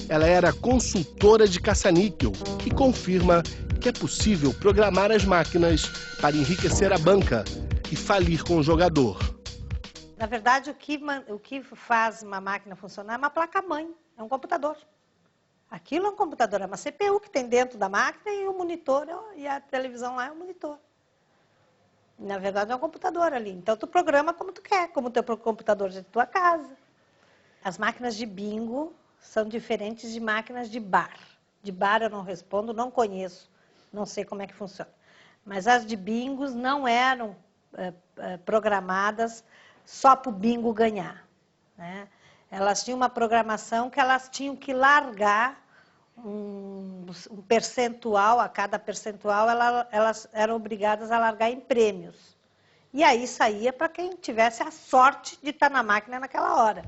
Ela era consultora de caça-níquel e confirma que é possível programar as máquinas para enriquecer a banca e falir com o jogador. Na verdade, o que faz uma máquina funcionar é uma placa-mãe, é um computador. Aquilo é um computador, é uma CPU que tem dentro da máquina e o monitor, e a televisão lá é um monitor. Na verdade, é um computador ali. Então, tu programa como tu quer, como o teu computador de tua casa. As máquinas de bingo são diferentes de máquinas de bar. De bar eu não respondo, não conheço, não sei como é que funciona. Mas as de bingos não eram programadas só para o bingo ganhar, né? Elas tinham uma programação que elas tinham que largar um percentual, a cada percentual elas eram obrigadas a largar em prêmios. E aí saía para quem tivesse a sorte de estar na máquina naquela hora.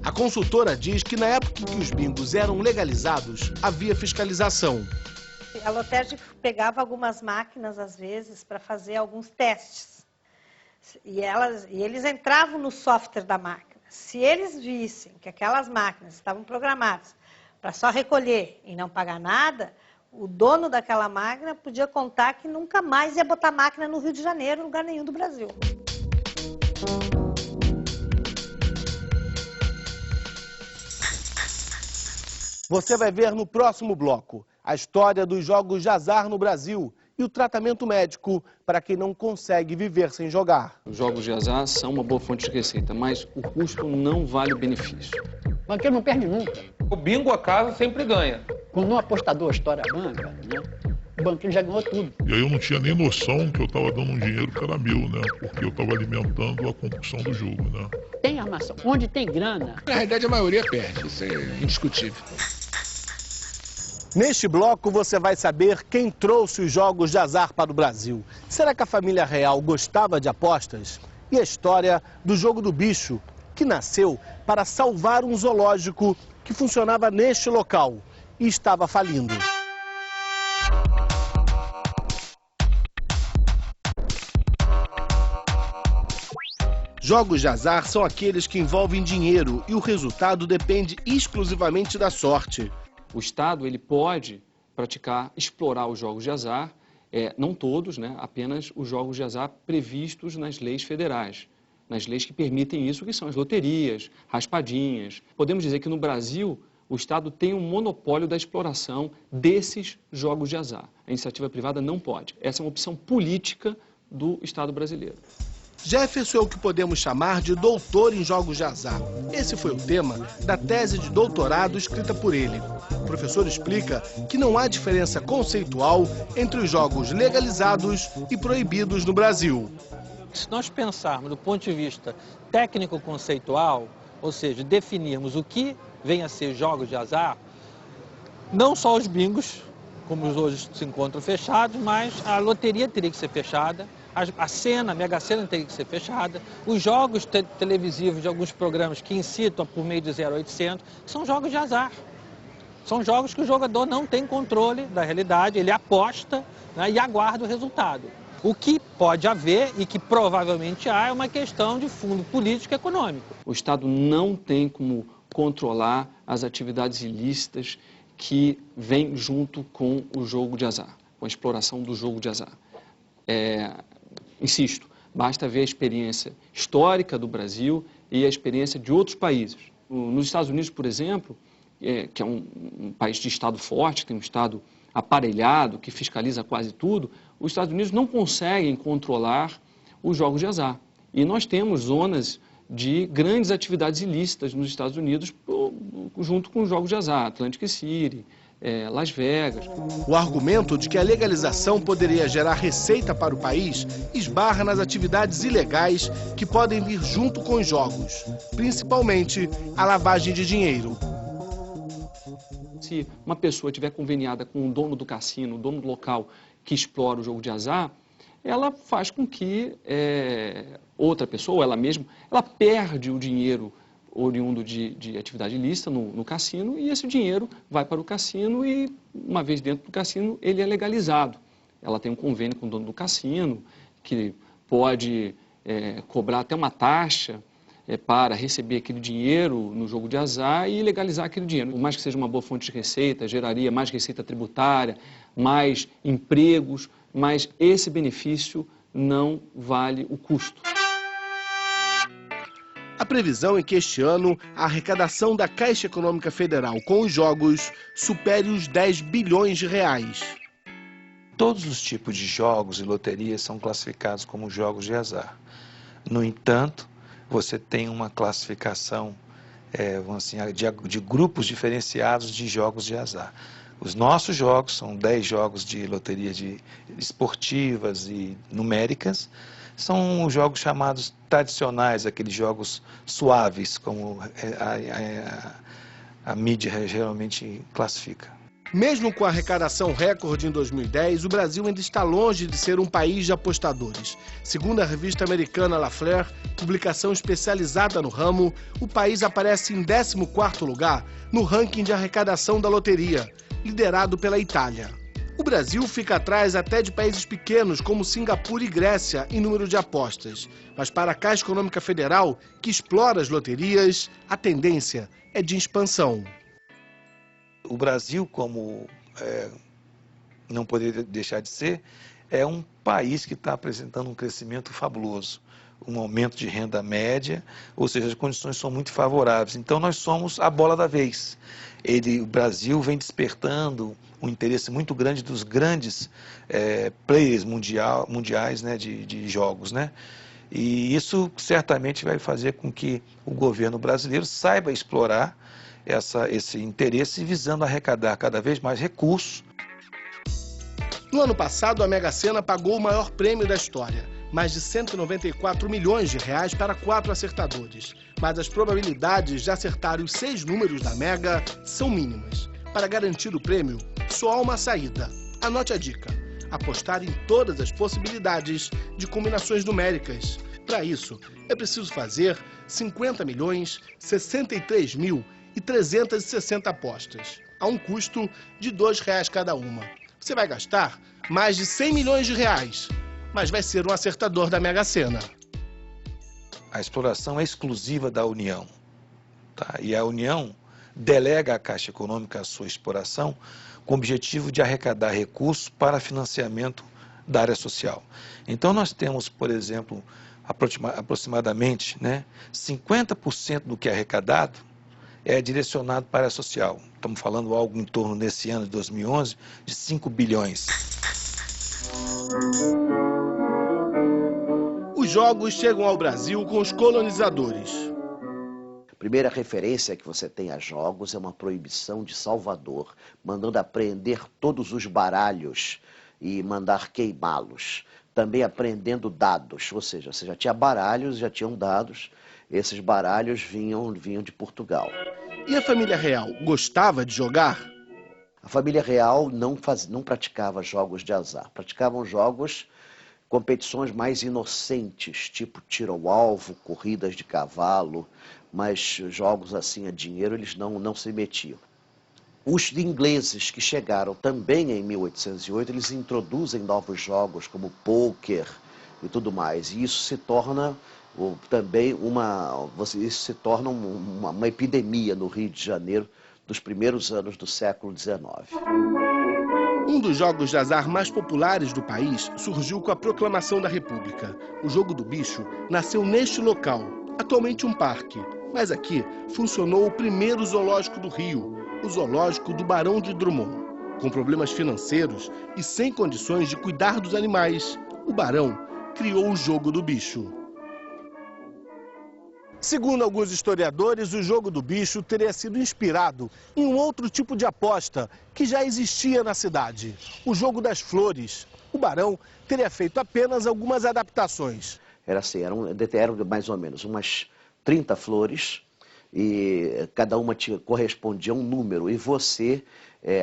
A consultora diz que na época em que os bingos eram legalizados, havia fiscalização. A Lotérgia pegava algumas máquinas, às vezes, para fazer alguns testes. E eles entravam no software da máquina. Se eles vissem que aquelas máquinas estavam programadas para só recolher e não pagar nada, o dono daquela máquina podia contar que nunca mais ia botar máquina no Rio de Janeiro, em lugar nenhum do Brasil. Você vai ver no próximo bloco a história dos jogos de azar no Brasil e o tratamento médico para quem não consegue viver sem jogar. Os jogos de azar são uma boa fonte de receita, mas o custo não vale o benefício. O banqueiro não perde nunca. O bingo a casa sempre ganha. Quando um apostador estoura a banca, né, o banqueiro já ganhou tudo. E aí eu não tinha nem noção que eu estava dando um dinheiro que era meu, né? Porque eu estava alimentando a compulsão do jogo, né? Tem armação. Onde tem grana... Na realidade, a maioria perde. Isso é indiscutível. Neste bloco você vai saber quem trouxe os jogos de azar para o Brasil. Será que a família real gostava de apostas? E a história do jogo do bicho, que nasceu para salvar um zoológico que funcionava neste local e estava falindo. Jogos de azar são aqueles que envolvem dinheiro e o resultado depende exclusivamente da sorte. O Estado ele pode explorar os jogos de azar, não todos, né, apenas os jogos de azar previstos nas leis federais, nas leis que permitem isso, que são as loterias, raspadinhas. Podemos dizer que no Brasil o Estado tem um monopólio da exploração desses jogos de azar. A iniciativa privada não pode. Essa é uma opção política do Estado brasileiro. Jefferson é o que podemos chamar de doutor em jogos de azar. Esse foi o tema da tese de doutorado escrita por ele. O professor explica que não há diferença conceitual entre os jogos legalizados e proibidos no Brasil. Se nós pensarmos do ponto de vista técnico-conceitual, ou seja, definirmos o que vem a ser jogos de azar, não só os bingos, como os hoje se encontram fechados, mas a loteria teria que ser fechada, a Mega Sena teria que ser fechada, os jogos televisivos de alguns programas que incitam por meio de 0800, são jogos de azar. São jogos que o jogador não tem controle da realidade, ele aposta, né, e aguarda o resultado. O que pode haver e que provavelmente há é uma questão de fundo político e econômico. O Estado não tem como controlar as atividades ilícitas que vêm junto com o jogo de azar, com a exploração do jogo de azar. Insisto, basta ver a experiência histórica do Brasil e a experiência de outros países. Nos Estados Unidos, por exemplo, que é um país de Estado forte, tem um Estado aparelhado, que fiscaliza quase tudo, os Estados Unidos não conseguem controlar os jogos de azar. E nós temos zonas de grandes atividades ilícitas nos Estados Unidos junto com os jogos de azar, Atlantic City, Las Vegas. O argumento de que a legalização poderia gerar receita para o país esbarra nas atividades ilegais que podem vir junto com os jogos, principalmente a lavagem de dinheiro. Se uma pessoa estiver conveniada com o dono do cassino, o dono do local que explora o jogo de azar, ela faz com que outra pessoa, ela mesma, ela perde o dinheiro oriundo de atividade ilícita no cassino, e esse dinheiro vai para o cassino e, uma vez dentro do cassino, ele é legalizado. Ela tem um convênio com o dono do cassino, que pode cobrar até uma taxa para receber aquele dinheiro no jogo de azar e legalizar aquele dinheiro. Por mais que seja uma boa fonte de receita, geraria mais receita tributária, mais empregos, mas esse benefício não vale o custo. A previsão é que este ano a arrecadação da Caixa Econômica Federal com os jogos supere os 10 bilhões de reais. Todos os tipos de jogos e loterias são classificados como jogos de azar. No entanto, você tem uma classificação de grupos diferenciados de jogos de azar. Os nossos jogos são 10 jogos de loteria esportivas e numéricas. São os jogos chamados tradicionais, aqueles jogos suaves, como a mídia geralmente classifica. Mesmo com a arrecadação recorde em 2010, o Brasil ainda está longe de ser um país de apostadores. Segundo a revista americana La Fleur, publicação especializada no ramo, o país aparece em 14º lugar no ranking de arrecadação da loteria, liderado pela Itália. O Brasil fica atrás até de países pequenos como Singapura e Grécia em número de apostas. Mas para a Caixa Econômica Federal, que explora as loterias, a tendência é de expansão. O Brasil, como não poderia deixar de ser, é um país que está apresentando um crescimento fabuloso, um aumento de renda média, ou seja, as condições são muito favoráveis. Então nós somos a bola da vez. O Brasil vem despertando um interesse muito grande dos grandes players mundiais, né, de jogos, né? E isso certamente vai fazer com que o governo brasileiro saiba explorar esse interesse visando arrecadar cada vez mais recursos. No ano passado, a Mega Sena pagou o maior prêmio da história, mais de 194 milhões de reais para 4 acertadores. Mas as probabilidades de acertar os 6 números da Mega são mínimas. Para garantir o prêmio, só há uma saída. Anote a dica: apostar em todas as possibilidades de combinações numéricas. Para isso, é preciso fazer 50.063.360 apostas, a um custo de R$ 2 cada uma. Você vai gastar mais de 100 milhões de reais, mas vai ser um acertador da Mega Sena. A exploração é exclusiva da União, tá? E a União delega à Caixa Econômica a sua exploração com o objetivo de arrecadar recursos para financiamento da área social. Então nós temos, por exemplo, aproximadamente 50% do que é arrecadado é direcionado para a área social. Estamos falando algo em torno, nesse ano de 2011, de 5 bilhões. Os jogos chegam ao Brasil com os colonizadores. A primeira referência que você tem a jogos é uma proibição de Salvador, mandando apreender todos os baralhos e mandar queimá-los. Também apreendendo dados, ou seja, você já tinha baralhos, já tinham dados, esses baralhos vinham de Portugal. E a família real gostava de jogar? A família real não praticava jogos de azar, praticavam competições mais inocentes, tipo tiro ao alvo, corridas de cavalo, mas jogos assim a dinheiro eles não se metiam. Os ingleses que chegaram também em 1808, eles introduzem novos jogos como pôquer e tudo mais. E isso se torna também uma epidemia no Rio de Janeiro dos primeiros anos do século XIX. Um dos jogos de azar mais populares do país surgiu com a proclamação da República. O jogo do bicho nasceu neste local, atualmente um parque. Mas aqui funcionou o primeiro zoológico do Rio, o Zoológico do Barão de Drummond. Com problemas financeiros e sem condições de cuidar dos animais, o Barão criou o jogo do bicho. Segundo alguns historiadores, o jogo do bicho teria sido inspirado em um outro tipo de aposta que já existia na cidade, o jogo das flores. O Barão teria feito apenas algumas adaptações. Era assim, eram mais ou menos umas 30 flores e cada uma correspondia a um número e você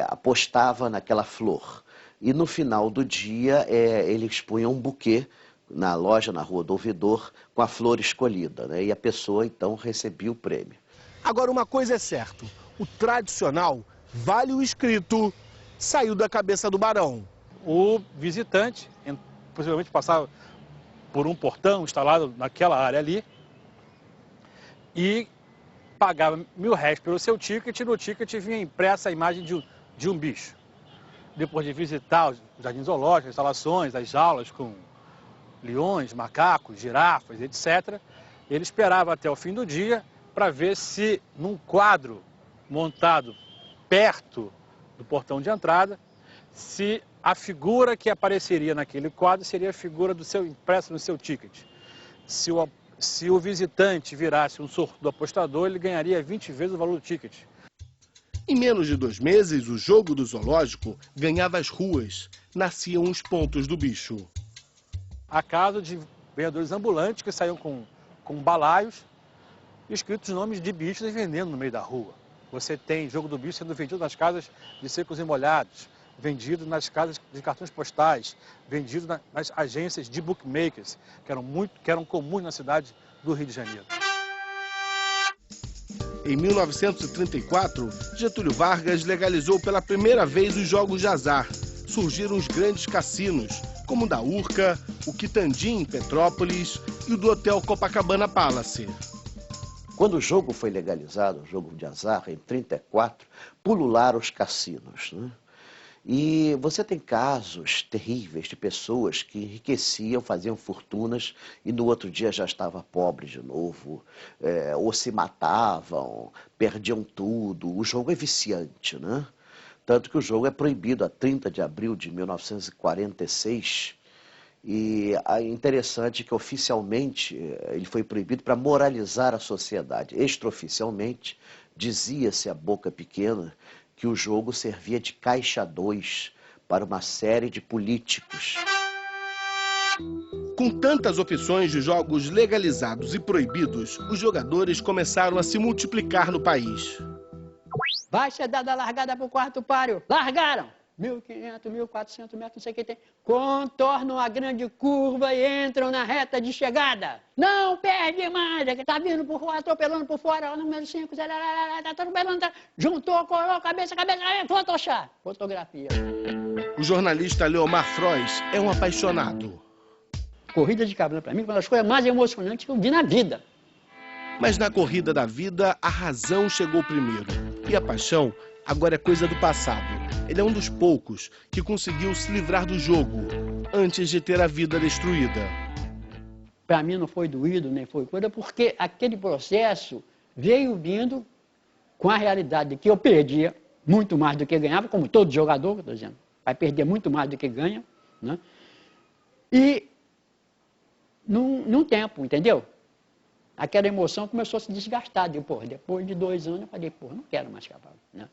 apostava naquela flor. E no final do dia eles punham um buquê na loja, na Rua do Ouvidor, com a flor escolhida, né? E a pessoa então recebia o prêmio. Agora uma coisa é certa, o tradicional vale o escrito saiu da cabeça do Barão. O visitante possivelmente passava por um portão instalado naquela área ali e pagava R$1.000 pelo seu ticket, e no ticket vinha impressa a imagem de um bicho. Depois de visitar os jardins zoológicos, as instalações, as aulas com leões, macacos, girafas, etc., ele esperava até o fim do dia para ver se num quadro montado perto do portão de entrada, se a figura que apareceria naquele quadro seria a figura impressa no seu ticket. Se o visitante virasse um sortudo apostador, ele ganharia 20 vezes o valor do ticket. Em menos de 2 meses, o jogo do zoológico ganhava as ruas, nasciam os pontos do bicho. Há casos de vendedores ambulantes que saíam com balaios escritos nomes de bichos e vendendo no meio da rua. Você tem jogo do bicho sendo vendido nas casas de secos e molhados, vendido nas casas de cartões postais, vendido nas agências de bookmakers, que eram comuns na cidade do Rio de Janeiro. Em 1934, Getúlio Vargas legalizou pela primeira vez os jogos de azar. Surgiram os grandes cassinos, como o da Urca, o Quitandinha em Petrópolis e o do Hotel Copacabana Palace. Quando o jogo foi legalizado, o jogo de azar, em 1934, pulularam os cassinos, né? E você tem casos terríveis de pessoas que enriqueciam, faziam fortunas e no outro dia já estava pobre de novo, ou se matavam, perdiam tudo. O jogo é viciante, né? Tanto que o jogo é proibido a 30 de abril de 1946. E é interessante que oficialmente ele foi proibido para moralizar a sociedade. Extraoficialmente, dizia-se a boca pequena que o jogo servia de caixa 2 para uma série de políticos. Com tantas opções de jogos legalizados e proibidos, os jogadores começaram a se multiplicar no país. Vai ser dada a largada para o quarto páreo. Largaram! 1.500, 1.400 metros, não sei o que tem. Contornam a grande curva e entram na reta de chegada. Não perde mais. Tá vindo por fora, atropelando por fora. Número 5, tá atropelando. Juntou, colou, cabeça, fotochá. Fotografia. O jornalista Leomar Frois é um apaixonado. Corrida de cavalo, para mim, uma das coisas mais emocionantes que eu vi na vida. Mas na corrida da vida, a razão chegou primeiro. E a paixão agora é coisa do passado. Ele é um dos poucos que conseguiu se livrar do jogo antes de ter a vida destruída. Para mim não foi doído, nem foi coisa, porque aquele processo veio vindo com a realidade de que eu perdia muito mais do que ganhava, como todo jogador, estou dizendo, vai perder muito mais do que ganha, né? E num tempo, entendeu? Aquela emoção começou a se desgastar. Depois de 2 anos, eu falei, não quero mais cavalo, né?